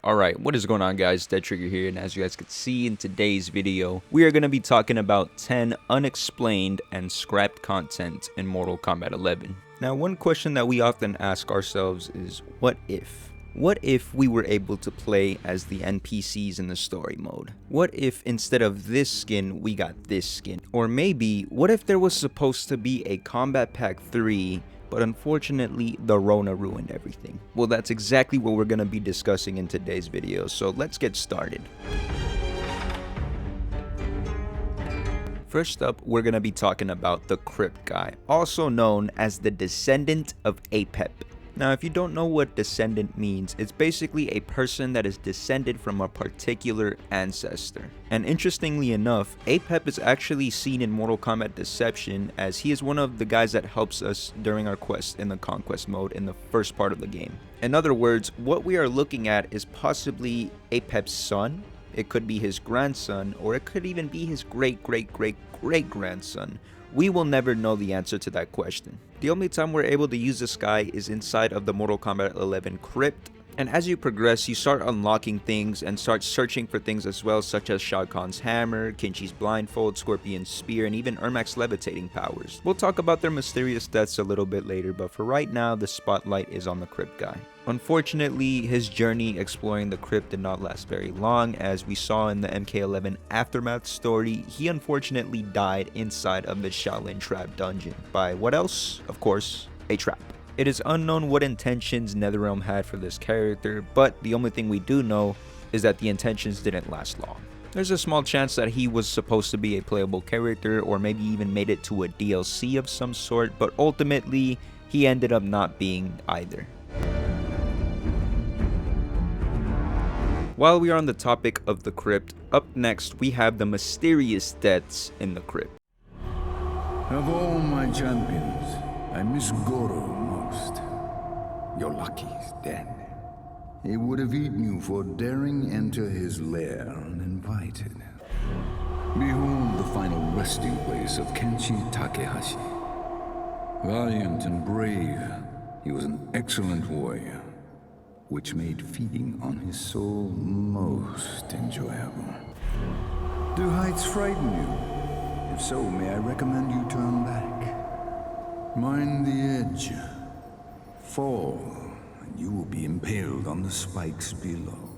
Alright, what is going on guys, Dead Trigger here, and as you guys can see in today's video, we are going to be talking about 10 unexplained and scrapped content in Mortal Kombat 11. Now, one question that we often ask ourselves is, what if? What if we were able to play as the NPCs in the story mode? What if instead of this skin, we got this skin? Or maybe, what if there was supposed to be a Kombat Pack 3, but unfortunately, the Rona ruined everything? Well, that's exactly what we're going to be discussing in today's video, so let's get started. First up, we're going to be talking about the KRYPT guy, also known as the descendant of APEP. Now, if you don't know what descendant means, it's basically a person that is descended from a particular ancestor. And interestingly enough, APEP is actually seen in Mortal Kombat Deception, as he is one of the guys that helps us during our quest in the Conquest mode in the first part of the game. In other words, what we are looking at is possibly APEP's son, it could be his grandson, or it could even be his great-great-great-great-grandson. We will never know the answer to that question. The only time we're able to use this guy is inside of the Mortal Kombat 11 KRYPT, and as you progress, you start unlocking things and start searching for things as well, such as Shao Kahn's hammer, Kinshi's blindfold, Scorpion's spear, and even Ermac's levitating powers. We'll talk about their mysterious deaths a little bit later, but for right now, the spotlight is on the KRYPT guy. Unfortunately, his journey exploring the KRYPT did not last very long. As we saw in the MK11 Aftermath story, he unfortunately died inside of the Shaolin Trap dungeon. By what else? Of course, a trap. It is unknown what intentions NetherRealm had for this character, but the only thing we do know is that the intentions didn't last long. There's a small chance that he was supposed to be a playable character, or maybe even made it to a DLC of some sort, but ultimately, he ended up not being either. While we are on the topic of the KRYPT, up next we have the mysterious deaths in the KRYPT. Of all my champions, I miss Goro most. You're lucky he's dead. He would have eaten you for daring enter his lair uninvited. Behold the final resting place of Kenshi Takehashi. Valiant and brave, he was an excellent warrior, which made feeding on his soul most enjoyable. Do heights frighten you? If so, may I recommend you turn back? Mind the edge. Fall, and you will be impaled on the spikes below.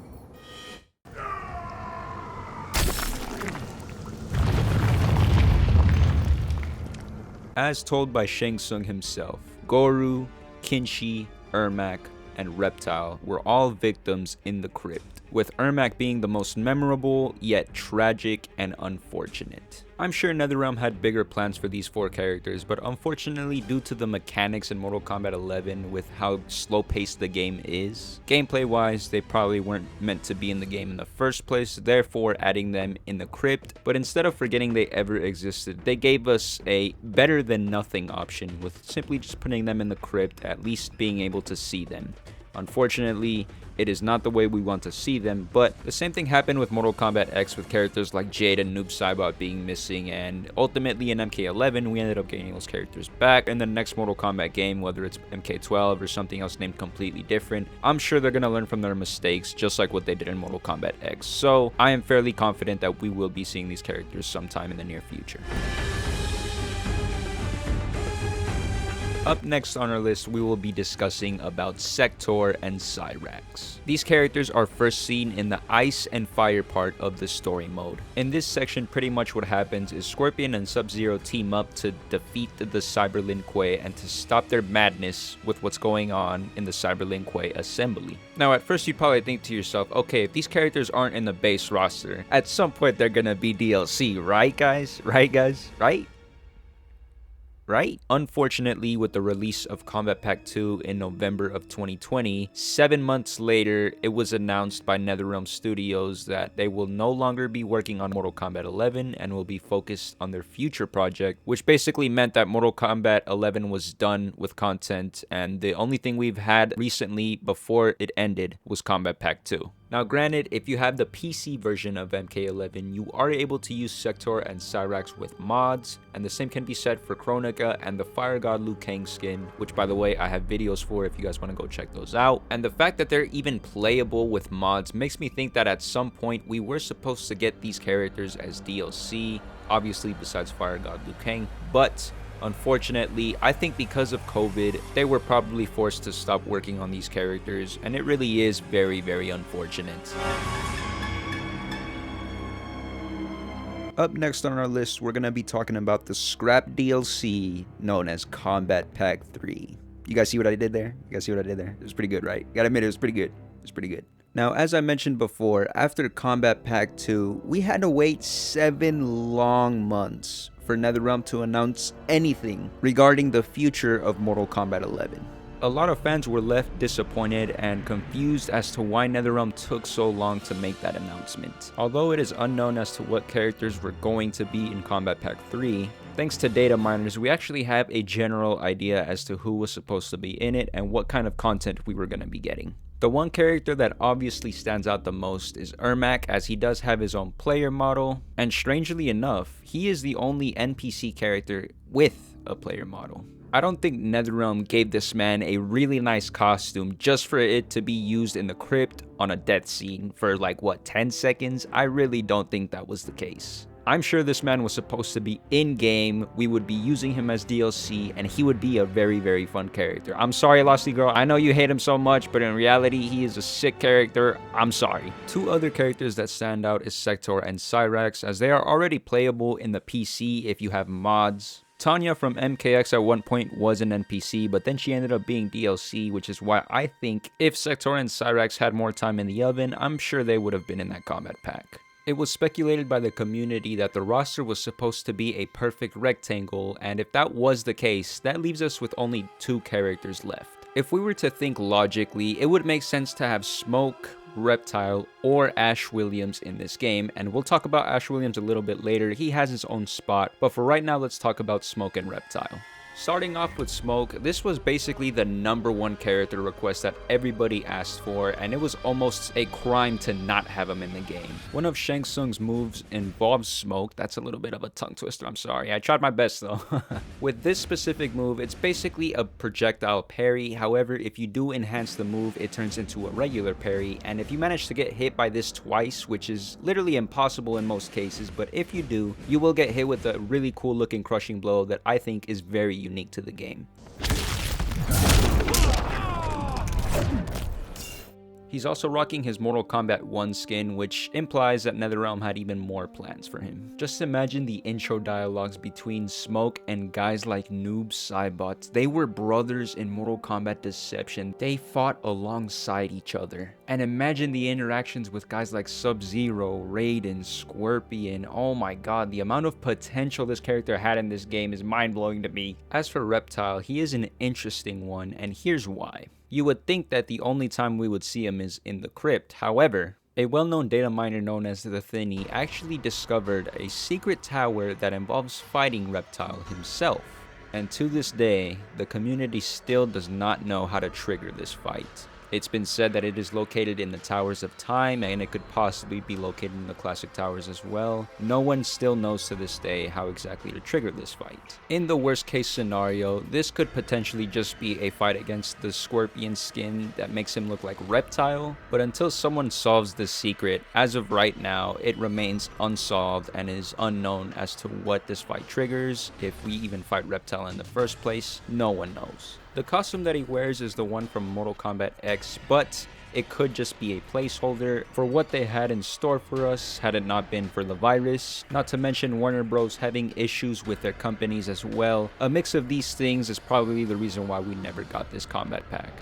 As told by Shang Tsung himself, Goro, Kinshi, Ermac, and Reptile were all victims in the KRYPT, with Ermac being the most memorable, yet tragic and unfortunate. I'm sure NetherRealm had bigger plans for these four characters, but unfortunately due to the mechanics in Mortal Kombat 11 with how slow-paced the game is, gameplay-wise they probably weren't meant to be in the game in the first place, therefore adding them in the KRYPT, but instead of forgetting they ever existed, they gave us a better than nothing option with simply just putting them in the KRYPT, at least being able to see them. Unfortunately, it is not the way we want to see them, but the same thing happened with Mortal Kombat X with characters like Jade and Noob Saibot being missing, and ultimately in MK11 we ended up getting those characters back in the next Mortal Kombat game, whether it's MK12 or something else named completely different. I'm sure they're going to learn from their mistakes just like what they did in Mortal Kombat X, so I am fairly confident that we will be seeing these characters sometime in the near future. Up next on our list, we will be discussing about SEKTOR and CYRAX. These characters are first seen in the Ice and Fire part of the story mode. In this section, pretty much what happens is Scorpion and Sub-Zero team up to defeat the Cyber Lin Kuei and to stop their madness with what's going on in the Cyber Lin Kuei assembly. Now, at first you'd probably think to yourself, okay, if these characters aren't in the base roster, at some point they're gonna be DLC, right guys? Right guys? Right? Unfortunately, with the release of Kombat Pack 2 in November of 2020, 7 months later, it was announced by NetherRealm Studios that they will no longer be working on Mortal Kombat 11 and will be focused on their future project, which basically meant that Mortal Kombat 11 was done with content, and the only thing we've had recently before it ended was Kombat Pack 2. Now granted, if you have the PC version of MK11, you are able to use SEKTOR and CYRAX with mods, and the same can be said for KRONIKA and the Fire God Liu Kang skin, which by the way I have videos for if you guys want to go check those out. And the fact that they're even playable with mods makes me think that at some point we were supposed to get these characters as DLC, obviously besides Fire God Liu Kang, but unfortunately, I think because of COVID, they were probably forced to stop working on these characters, and it really is very, very unfortunate. Up next on our list, we're going to be talking about the scrap DLC known as Combat Pack 3. You guys see what I did there? You guys see what I did there? It was pretty good, right? You gotta admit, it was pretty good. It was pretty good. Now, as I mentioned before, after Combat Pack 2, we had to wait 7 long months for NetherRealm to announce anything regarding the future of Mortal Kombat 11. A lot of fans were left disappointed and confused as to why NetherRealm took so long to make that announcement. Although it is unknown as to what characters were going to be in Combat Pack 3, thanks to data miners, we actually have a general idea as to who was supposed to be in it and what kind of content we were going to be getting. The one character that obviously stands out the most is Ermac, as he does have his own player model, and strangely enough, he is the only NPC character with a player model. I don't think NetherRealm gave this man a really nice costume just for it to be used in the crypt on a death scene for like, what, 10 seconds? I really don't think that was the case. I'm sure this man was supposed to be in-game, we would be using him as DLC, and he would be a very, very fun character. I'm sorry, Losty Girl, I know you hate him so much, but in reality, he is a sick character. I'm sorry. Two other characters that stand out is SEKTOR and CYRAX, as they are already playable in the PC if you have mods. Tanya from MKX at one point was an NPC, but then she ended up being DLC, which is why I think if SEKTOR and CYRAX had more time in the oven, I'm sure they would have been in that combat pack. It was speculated by the community that the roster was supposed to be a perfect rectangle, and if that was the case, that leaves us with only 2 characters left. If we were to think logically, it would make sense to have Smoke, Reptile, or Ash Williams in this game, and we'll talk about Ash Williams a little bit later. He has his own spot, but for right now, let's talk about Smoke and Reptile. Starting off with Smoke, this was basically the #1 character request that everybody asked for, and it was almost a crime to not have him in the game. One of Shang Tsung's moves involves Smoke. That's a little bit of a tongue twister, I'm sorry. I tried my best though. With this specific move, it's basically a projectile parry. However, if you do enhance the move, it turns into a regular parry, and if you manage to get hit by this twice, which is literally impossible in most cases, but if you do, you will get hit with a really cool looking crushing blow that I think is very unique to the game. He's also rocking his Mortal Kombat 1 skin, which implies that NetherRealm had even more plans for him. Just imagine the intro dialogues between Smoke and guys like Noob Saibot. They were brothers in Mortal Kombat Deception. They fought alongside each other. And imagine the interactions with guys like Sub-Zero, Raiden, Scorpion. Oh my god, the amount of potential this character had in this game is mind-blowing to me. As for Reptile, he is an interesting one, and here's why. You would think that the only time we would see him is in the crypt. However, a well-known data miner known as the Thinny actually discovered a secret tower that involves fighting Reptile himself. And to this day, the community still does not know how to trigger this fight. It's been said that it is located in the Towers of Time, and it could possibly be located in the Classic Towers as well. No one still knows to this day how exactly to trigger this fight. In the worst case scenario, this could potentially just be a fight against the Scorpion skin that makes him look like Reptile, but until someone solves this secret, as of right now, it remains unsolved and is unknown as to what this fight triggers. If we even fight Reptile in the first place, no one knows. The costume that he wears is the one from Mortal Kombat X, but it could just be a placeholder for what they had in store for us had it not been for the virus. Not to mention Warner Bros having issues with their companies as well. A mix of these things is probably the reason why we never got this combat pack.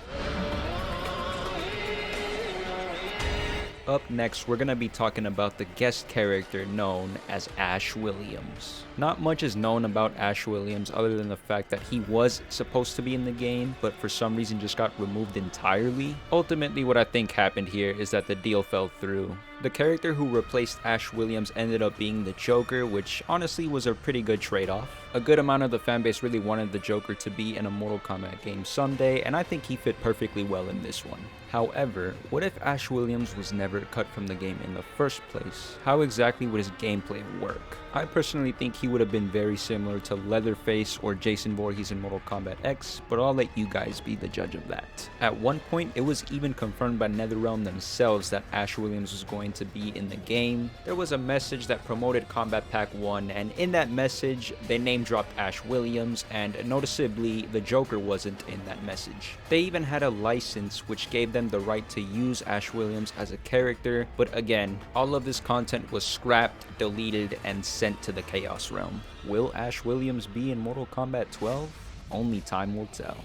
Up next, we're going to be talking about the guest character known as Ash Williams. Not much is known about Ash Williams other than the fact that he was supposed to be in the game, but for some reason just got removed entirely. Ultimately, what I think happened here is that the deal fell through. The character who replaced Ash Williams ended up being the Joker, which honestly was a pretty good trade-off. A good amount of the fanbase really wanted the Joker to be in a Mortal Kombat game someday, and I think he fit perfectly well in this one. However, what if Ash Williams was never cut from the game in the first place? How exactly would his gameplay work? I personally think he would have been very similar to Leatherface or Jason Voorhees in Mortal Kombat X, but I'll let you guys be the judge of that. At one point, it was even confirmed by NetherRealm themselves that Ash Williams was going to be in the game. There was a message that promoted Kombat Pack 1, and in that message, they name-dropped Ash Williams, and noticeably, the Joker wasn't in that message. They even had a license which gave them the right to use Ash Williams as a character, but again, all of this content was scrapped, deleted, and sent to the Chaos Realm. Will Ash Williams be in Mortal Kombat 12? Only time will tell.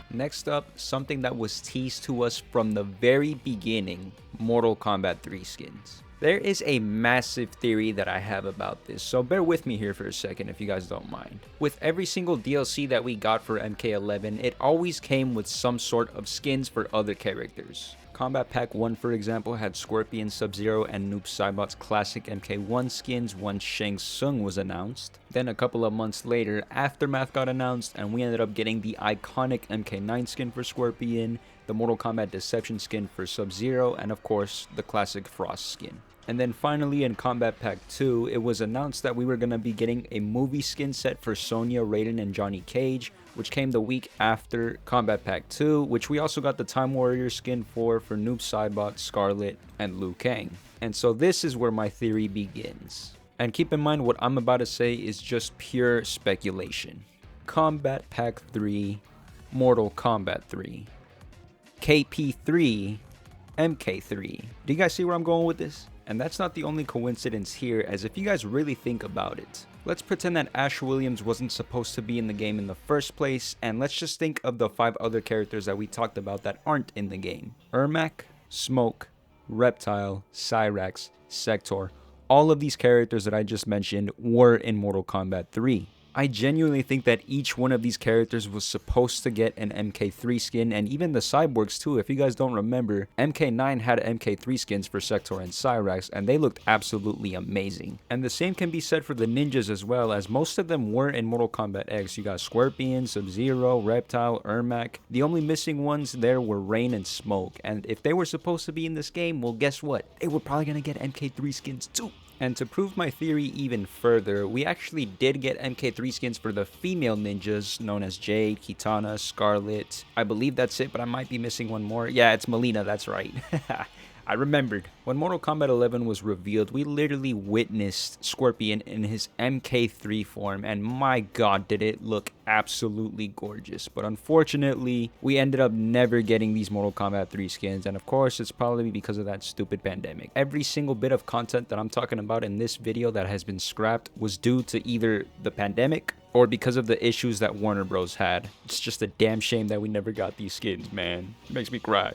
Next up, something that was teased to us from the very beginning, Mortal Kombat 3 skins. There is a massive theory that I have about this, so bear with me here for a second if you guys don't mind. With every single DLC that we got for MK11, it always came with some sort of skins for other characters. Kombat Pack 1, for example, had Scorpion, Sub-Zero, and Noob Saibot's classic MK1 skins once Shang Tsung was announced. Then a couple of months later, Aftermath got announced, and we ended up getting the iconic MK9 skin for Scorpion, the Mortal Kombat Deception skin for Sub-Zero, and of course, the classic Frost skin. And then finally in Kombat Pack 2, it was announced that we were going to be getting a movie skin set for Sonya, Raiden, and Johnny Cage, which came the week after Kombat Pack 2, which we also got the Time Warrior skin for Noob Saibot, Scarlet, and Liu Kang. And so this is where my theory begins. And keep in mind what I'm about to say is just pure speculation. Kombat Pack 3, Mortal Kombat 3, KP3, MK3. Do you guys see where I'm going with this? And that's not the only coincidence here, as if you guys really think about it. Let's pretend that Ash Williams wasn't supposed to be in the game in the first place, and let's just think of the 5 other characters that we talked about that aren't in the game. Ermac, Smoke, Reptile, CYRAX, SEKTOR. All of these characters that I just mentioned were in Mortal Kombat 3. I genuinely think that each one of these characters was supposed to get an MK3 skin, and even the Cyborgs too. If you guys don't remember, MK9 had MK3 skins for SEKTOR and CYRAX, and they looked absolutely amazing. And the same can be said for the ninjas as well, as most of them were in Mortal Kombat X. You got Scorpion, Sub-Zero, Reptile, Ermac. The only missing ones there were Rain and Smoke, and if they were supposed to be in this game, well, guess what? They were probably gonna get MK3 skins too. And to prove my theory even further, we actually did get MK3 skins for the female ninjas known as Jade, Kitana, Scarlet. I believe that's it, but I might be missing one more. Yeah, it's Melina, that's right. I remembered. When Mortal Kombat 11 was revealed, we literally witnessed Scorpion in his MK3 form, and my god, did it look absolutely gorgeous. But unfortunately, we ended up never getting these Mortal Kombat 3 skins, and of course, it's probably because of that stupid pandemic. Every single bit of content that I'm talking about in this video that has been scrapped was due to either the pandemic or because of the issues that Warner Bros. Had. It's just a damn shame that we never got these skins, man. It makes me cry.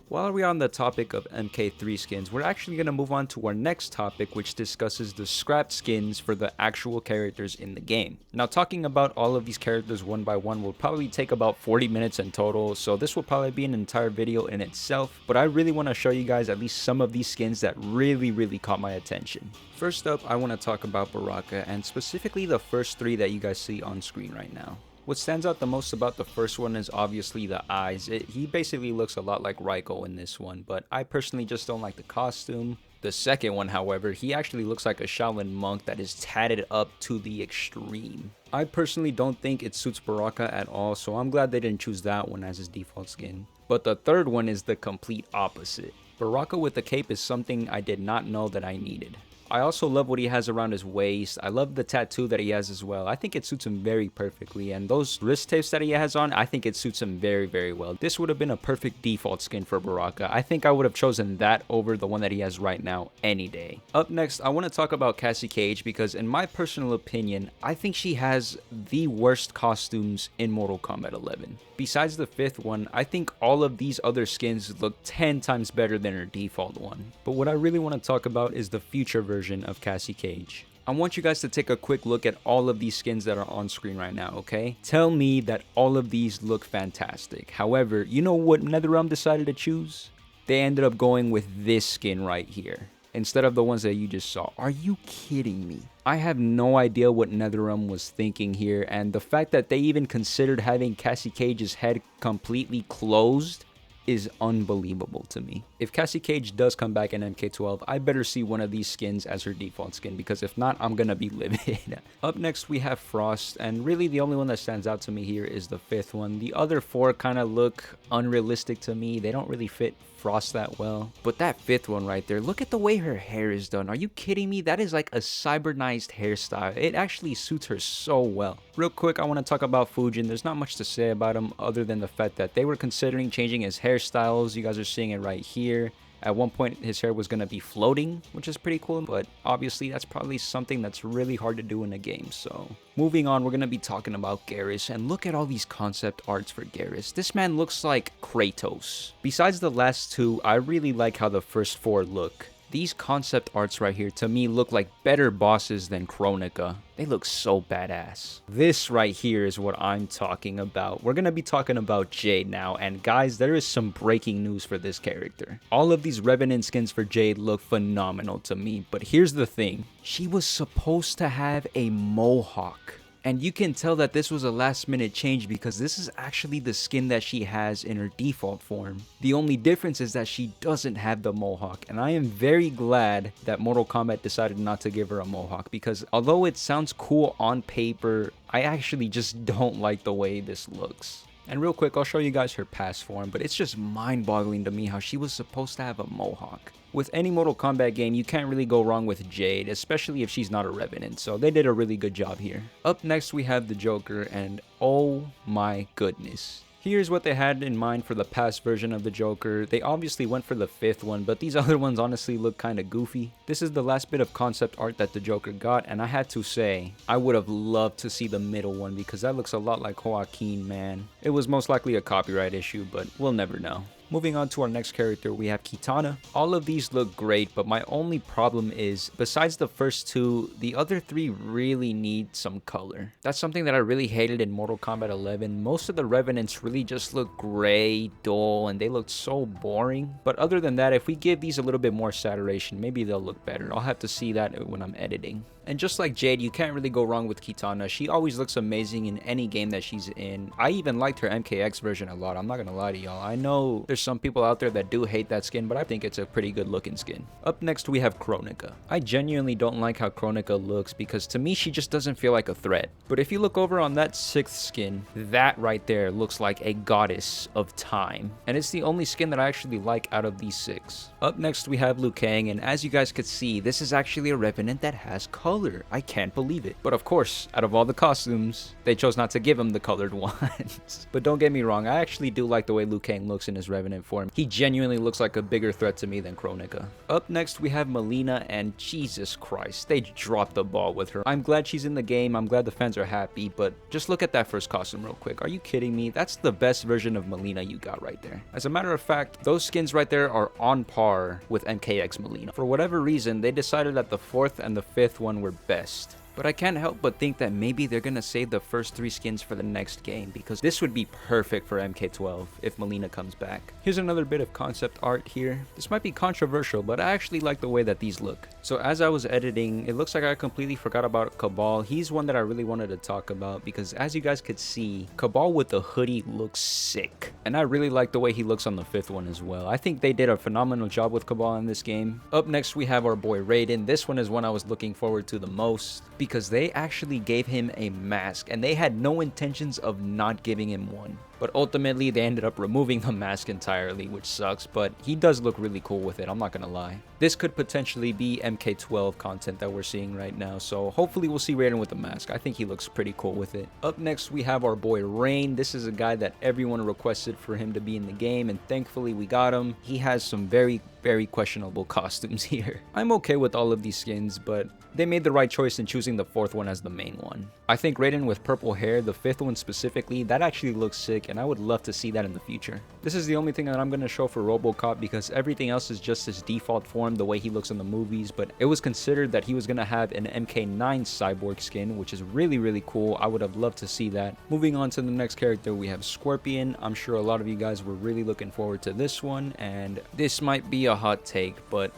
While we're on the topic of MK3 skins, we're actually going to move on to our next topic, which discusses the scrapped skins for the actual characters in the game. Now, talking about all of these characters one by one will probably take about 40 minutes in total, so this will probably be an entire video in itself, but I really want to show you guys at least some of these skins that really caught my attention. First up, I want to talk about Baraka, and specifically the first 3 that you guys see on screen right now. What stands out the most about the first one is obviously the eyes. He basically looks a lot like Raiko in this one, but I personally just don't like the costume. The second one, however, he actually looks like a Shaolin monk that is tatted up to the extreme. I personally don't think it suits Baraka at all, so I'm glad they didn't choose that one as his default skin. But the third one is the complete opposite. Baraka with the cape is something I did not know that I needed. I also love what he has around his waist. I love the tattoo that he has as well. I think it suits him very perfectly. And those wrist tapes that he has on, I think it suits him very well. This would have been a perfect default skin for Baraka. I think I would have chosen that over the one that he has right now any day. Up next, I want to talk about Cassie Cage because in my personal opinion, I think she has the worst costumes in Mortal Kombat 11. Besides the 5th one, I think all of these other skins look 10 times better than her default one. But what I really want to talk about is the future version of Cassie Cage. I want you guys to take a quick look at all of these skins that are on screen right now, okay? Tell me that all of these look fantastic. However, you know what NetherRealm decided to choose? They ended up going with this skin right here instead of the ones that you just saw. Are you kidding me? I have no idea what NetherRealm was thinking here, and the fact that they even considered having Cassie Cage's head completely closed is unbelievable to me. If Cassie Cage does come back in MK12, I better see one of these skins as her default skin, because if not, I'm gonna be livid. Up next, we have Frost, and really the only one that stands out to me here is the 5th one. The other 4 kind of look unrealistic to me. They don't really fit Frost that well. But that 5th one right there, look at the way her hair is done. Are you kidding me? That is like a cybernized hairstyle. It actually suits her so well. Real quick, I want to talk about Fujin. There's not much to say about him other than the fact that they were considering changing his hairstyles. You guys are seeing it right here. At one point, his hair was going to be floating, which is pretty cool, but obviously that's probably something that's really hard to do in a game. So moving on, we're going to be talking about Garrus, and look at all these concept arts for Garrus. This man looks like Kratos. Besides the last 2, I really like how the first 4 look. These concept arts right here to me look like better bosses than KRONIKA. They look so badass. This right here is what I'm talking about. We're gonna be talking about Jade now, and guys, there is some breaking news for this character. All of these Revenant skins for Jade look phenomenal to me, but here's the thing. She was supposed to have a mohawk. And you can tell that this was a last minute change because this is actually the skin that she has in her default form. The only difference is that she doesn't have the mohawk, and I am very glad that Mortal Kombat decided not to give her a mohawk, because although it sounds cool on paper, I actually just don't like the way this looks. And real quick, I'll show you guys her past form, but it's just mind-boggling to me how she was supposed to have a mohawk. With any Mortal Kombat game, you can't really go wrong with Jade, especially if she's not a Revenant, so they did a really good job here. Up next, we have the Joker, and oh my goodness. Here's what they had in mind for the past version of the Joker. They obviously went for the 5th one, but these other ones honestly look kind of goofy. This is the last bit of concept art that the Joker got, and I had to say, I would have loved to see the middle one because that looks a lot like Joaquin, man. It was most likely a copyright issue, but we'll never know. Moving on to our next character, we have Kitana. All of these look great, but my only problem is, besides the first 2, the other 3 really need some color. That's something that I really hated in Mortal Kombat 11. Most of the Revenants really just look gray, dull, and they look so boring. But other than that, if we give these a little bit more saturation, maybe they'll look better. I'll have to see that when I'm editing. And just like Jade, you can't really go wrong with Kitana. She always looks amazing in any game that she's in. I even liked her MKX version a lot. I'm not gonna lie to y'all. I know there's some people out there that do hate that skin, but I think it's a pretty good looking skin. Up next, we have KRONIKA. I genuinely don't like how KRONIKA looks because to me, she just doesn't feel like a threat. But if you look over on that 6th skin, that right there looks like a goddess of time. And it's the only skin that I actually like out of these 6. Up next, we have Liu Kang, and as you guys could see, this is actually a Revenant that has color. I can't believe it. But of course, out of all the costumes, they chose not to give him the colored ones. But don't get me wrong, I actually do like the way Liu Kang looks in his Revenant form. He genuinely looks like a bigger threat to me than KRONIKA. Up next, we have Mileena, and Jesus Christ, they dropped the ball with her. I'm glad she's in the game. I'm glad the fans are happy, but just look at that first costume real quick. Are you kidding me? That's the best version of Mileena you got right there. As a matter of fact, those skins right there are on par with MKX Mileena. For whatever reason, they decided that the 4th and the 5th one were best. But I can't help but think that maybe they're gonna save the first 3 skins for the next game, because this would be perfect for MK12 if Mileena comes back. Here's another bit of concept art here. This might be controversial, but I actually like the way that these look. So as I was editing, it looks like I completely forgot about Cabal. He's one that I really wanted to talk about because as you guys could see, Cabal with the hoodie looks sick. And I really like the way he looks on the 5th one as well. I think they did a phenomenal job with Cabal in this game. Up next, we have our boy Raiden. This one is one I was looking forward to the most, because they actually gave him a mask and they had no intentions of not giving him one. But ultimately, they ended up removing the mask entirely, which sucks, but he does look really cool with it, I'm not gonna lie. This could potentially be MK12 content that we're seeing right now, so hopefully we'll see Raiden with the mask. I think he looks pretty cool with it. Up next, we have our boy Rain. This is a guy that everyone requested for him to be in the game, and thankfully we got him. He has some very questionable costumes here. I'm okay with all of these skins, but they made the right choice in choosing the 4th one as the main one. I think Raiden with purple hair, the 5th one specifically, that actually looks sick. like, and I would love to see that in the future. This is the only thing that I'm going to show for RoboCop because everything else is just his default form, the way he looks in the movies, but it was considered that he was going to have an MK9 cyborg skin, which is really, really cool. I would have loved to see that. Moving on to the next character, we have Scorpion. I'm sure a lot of you guys were really looking forward to this one, and this might be a hot take, but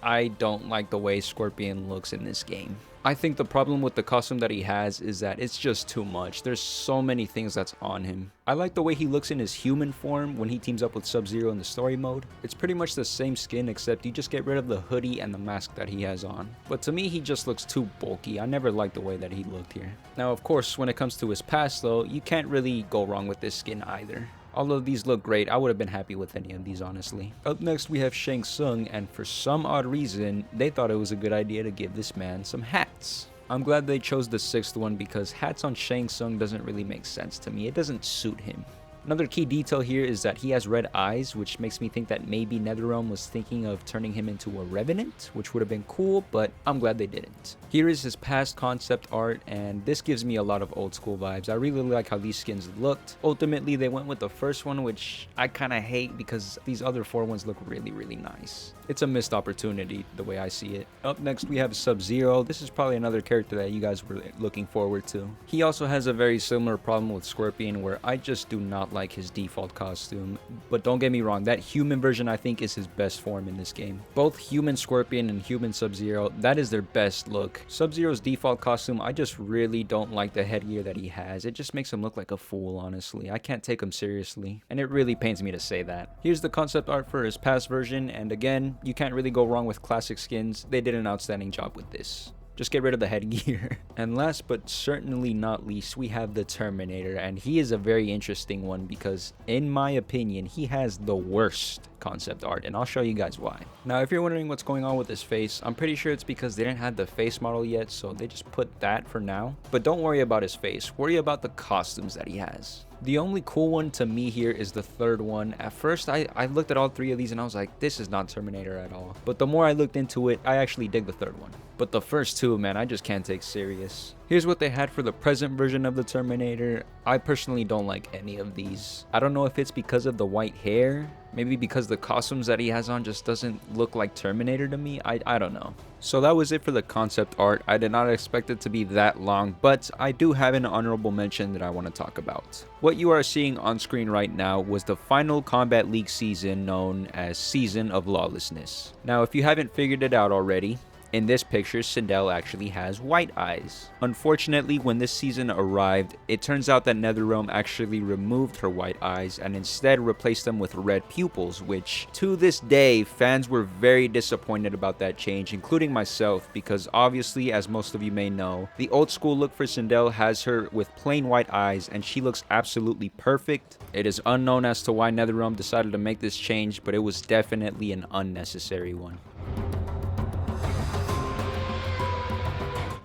I don't like the way Scorpion looks in this game. I think the problem with the costume that he has is that it's just too much. There's so many things that's on him. I like the way he looks in his human form when he teams up with Sub-Zero in the story mode. It's pretty much the same skin, except you just get rid of the hoodie and the mask that he has on. But to me, he just looks too bulky. I never liked the way that he looked here. Now, of course, when it comes to his past though, you can't really go wrong with this skin either. All of these look great. I would have been happy with any of these, honestly. Up next, we have Shang Tsung, and for some odd reason, they thought it was a good idea to give this man some hats. I'm glad they chose the 6th one because hats on Shang Tsung doesn't really make sense to me. It doesn't suit him. Another key detail here is that he has red eyes, which makes me think that maybe NetherRealm was thinking of turning him into a Revenant, which would have been cool, but I'm glad they didn't. Here is his past concept art, and this gives me a lot of old school vibes. I really like how these skins looked. Ultimately, they went with the first one, which I kind of hate because these other 4 ones look really, really nice. It's a missed opportunity the way I see it. Up next, we have Sub-Zero. This is probably another character that you guys were looking forward to. He also has a very similar problem with Scorpion, where I just do not like his default costume. But don't get me wrong, that human version I think is his best form in this game. Both human Scorpion and human Sub-Zero, that is their best look. Sub-Zero's default costume, I just really don't like the headgear that he has. It just makes him look like a fool, honestly. I can't take him seriously, and it really pains me to say that. Here's the concept art for his past version, and again, you can't really go wrong with classic skins. They did an outstanding job with this. Just get rid of the headgear. And last but certainly not least, we have the Terminator, and he is a very interesting one because in my opinion, he has the worst concept art, and I'll show you guys why. Now, if you're wondering what's going on with his face, I'm pretty sure it's because they didn't have the face model yet, so they just put that for now. But don't worry about his face, worry about the costumes that he has. The only cool one to me here is the 3rd one. At first, I looked at all 3 of these and I was like, this is not Terminator at all. But the more I looked into it, I actually dig the 3rd one. But the first 2, man, I just can't take serious. Here's what they had for the present version of the Terminator. I personally don't like any of these. I don't know if it's because of the white hair, maybe because the costumes that he has on just doesn't look like Terminator to me. I don't know. So that was it for the concept art. I did not expect it to be that long, but I do have an honorable mention that I want to talk about. What you are seeing on screen right now was the final Kombat League season known as Season of Lawlessness. Now, if you haven't figured it out already, in this picture, Sindel actually has white eyes. Unfortunately, when this season arrived, it turns out that NetherRealm actually removed her white eyes and instead replaced them with red pupils, which to this day, fans were very disappointed about that change, including myself, because obviously, as most of you may know, the old school look for Sindel has her with plain white eyes and she looks absolutely perfect. It is unknown as to why NetherRealm decided to make this change, but it was definitely an unnecessary one.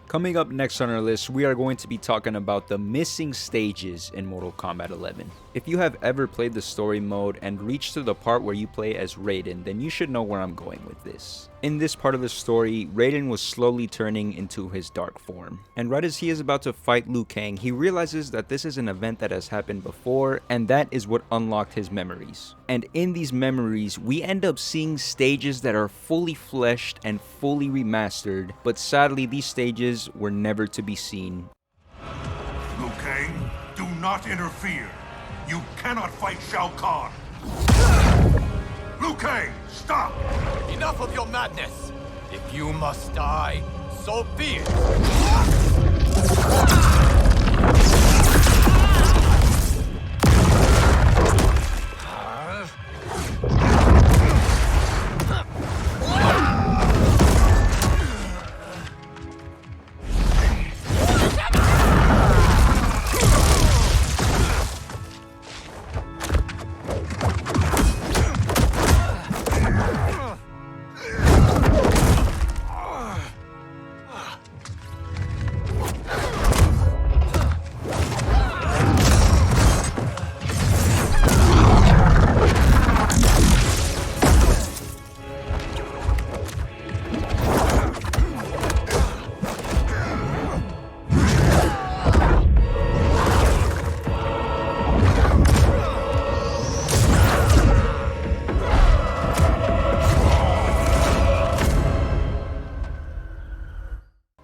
Coming up next on our list, we are going to be talking about the missing stages in Mortal Kombat 11. If you have ever played the story mode and reached to the part where you play as Raiden, then you should know where I'm going with this. In this part of the story, Raiden was slowly turning into his dark form. And right as he is about to fight Liu Kang, he realizes that this is an event that has happened before, and that is what unlocked his memories. And in these memories, we end up seeing stages that are fully fleshed and fully remastered, but sadly these stages were never to be seen. Liu Kang, do not interfere. You cannot fight Shao Kahn. Liu Kang, stop! Enough of your madness! If you must die, so be it!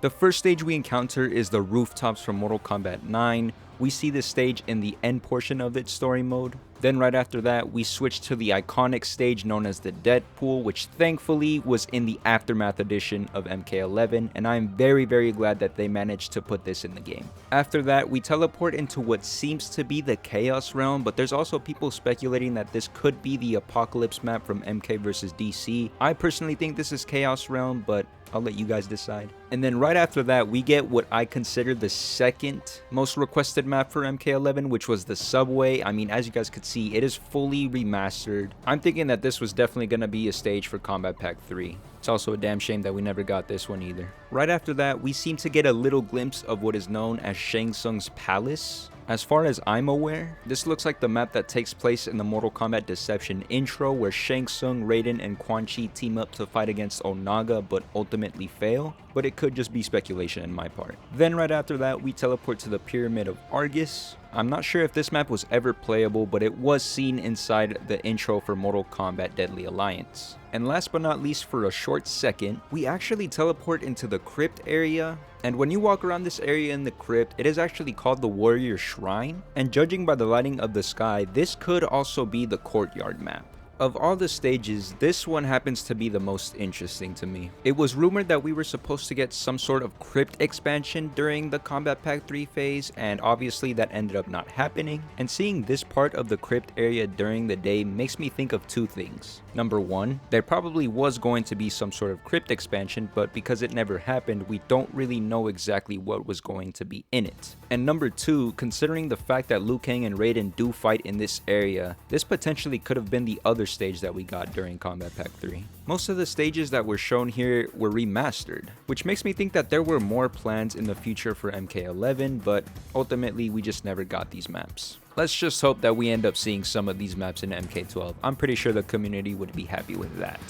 The first stage we encounter is the rooftops from Mortal Kombat 9. We see this stage in the end portion of its story mode. Then right after that, we switch to the iconic stage known as the Dead Pool, which thankfully was in the Aftermath edition of MK11, and I'm very glad that they managed to put this in the game. After that, we teleport into what seems to be the Chaos Realm, but there's also people speculating that this could be the Apocalypse map from MK vs DC. I personally think this is Chaos Realm, but I'll let you guys decide. And then right after that, we get what I consider the second most requested map for MK11, which was the Subway. I mean, as you guys could see, it is fully remastered. I'm thinking that this was definitely going to be a stage for Kombat Pack 3. It's also a damn shame that we never got this one either. Right after that, we seem to get a little glimpse of what is known as Shang Tsung's Palace. As far as I'm aware, this looks like the map that takes place in the Mortal Kombat Deception intro, where Shang Tsung, Raiden, and Quan Chi team up to fight against Onaga but ultimately fail, but it could just be speculation on my part. Then right after that, we teleport to the Pyramid of Argus. I'm not sure if this map was ever playable, but it was seen inside the intro for Mortal Kombat Deadly Alliance. And last but not least, for a short second, we actually teleport into the crypt area. And when you walk around this area in the crypt, it is actually called the Warrior Shrine. And judging by the lighting of the sky, this could also be the courtyard map. Of all the stages, this one happens to be the most interesting to me. It was rumored that we were supposed to get some sort of crypt expansion during the Kombat Pack 3 phase, and obviously that ended up not happening. And seeing this part of the crypt area during the day makes me think of two things. Number one, there probably was going to be some sort of crypt expansion, but because it never happened, we don't really know exactly what was going to be in it. And number two, considering the fact that Liu Kang and Raiden do fight in this area, this potentially could have been the other stage that we got during Kombat Pack 3. Most of the stages that were shown here were remastered, which makes me think that there were more plans in the future for MK11, but ultimately we just never got these maps. Let's just hope that we end up seeing some of these maps in MK12. I'm pretty sure the community would be happy with that.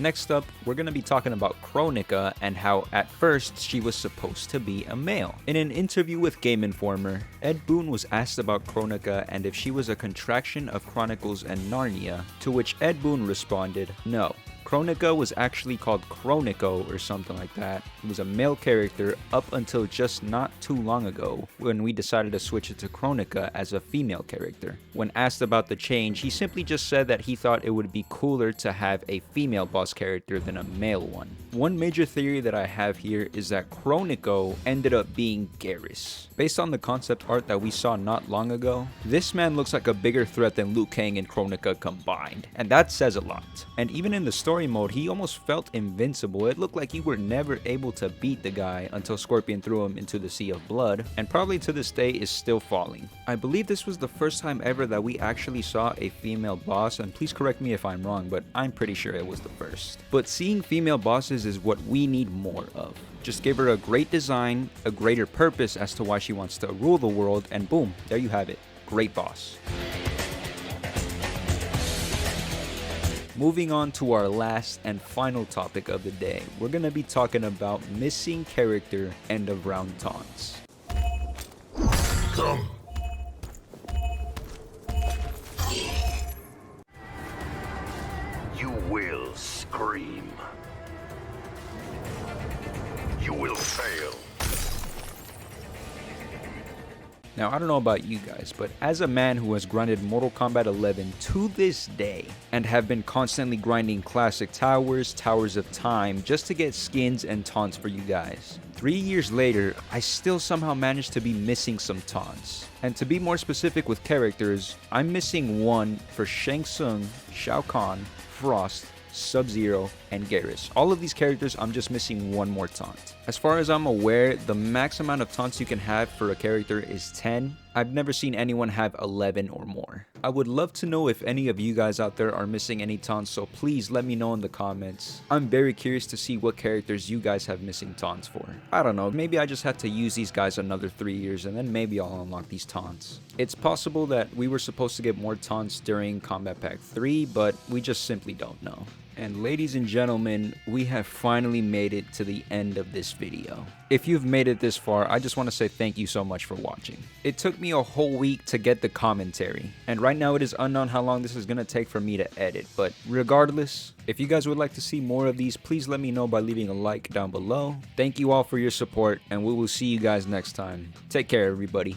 Next up, we're going to be talking about KRONIKA and how at first she was supposed to be a male. In an interview with Game Informer, Ed Boon was asked about KRONIKA and if she was a contraction of Chronicles and Narnia, to which Ed Boon responded, no. KRONIKA was actually called Kroniko or something like that. It was a male character up until just not too long ago when we decided to switch it to KRONIKA as a female character. When asked about the change, he simply just said that he thought it would be cooler to have a female boss character than a male one. One major theory that I have here is that Kroniko ended up being Garrus. Based on the concept art that we saw not long ago, this man looks like a bigger threat than Liu Kang and KRONIKA combined, and that says a lot. And even in the story mode, he almost felt invincible. It looked like you were never able to beat the guy until Scorpion threw him into the Sea of Blood, and probably to this day is still falling. I believe this was the first time ever that we actually saw a female boss, and please correct me if I'm wrong, but I'm pretty sure it was the first. But seeing female bosses is what we need more of. Just give her a great design, a greater purpose as to why she wants to rule the world, and boom, there you have it. Great boss. Moving on to our last and final topic of the day, we're going to be talking about missing character end of round taunts. Come. You will scream. You will fail. Now, I don't know about you guys, but as a man who has grinded Mortal Kombat 11 to this day and have been constantly grinding classic towers, towers of time, just to get skins and taunts for you guys, 3 years later, I still somehow managed to be missing some taunts. And to be more specific with characters, I'm missing one for Shang Tsung, Shao Kahn, Frost, Sub-Zero, and Garrus. All of these characters, I'm just missing one more taunt. As far as I'm aware, the max amount of taunts you can have for a character is 10. I've never seen anyone have 11 or more. I would love to know if any of you guys out there are missing any taunts, so please let me know in the comments. I'm very curious to see what characters you guys have missing taunts for. I don't know, maybe I just have to use these guys another 3 years and then maybe I'll unlock these taunts. It's possible that we were supposed to get more taunts during Kombat Pack 3, but we just simply don't know. And ladies and gentlemen, we have finally made it to the end of this video. If you've made it this far, I just want to say thank you so much for watching. It took me a whole week to get the commentary, and right now it is unknown how long this is going to take for me to edit, but regardless, if you guys would like to see more of these, please let me know by leaving a like down below. Thank you all for your support, and we will see you guys next time. Take care, everybody.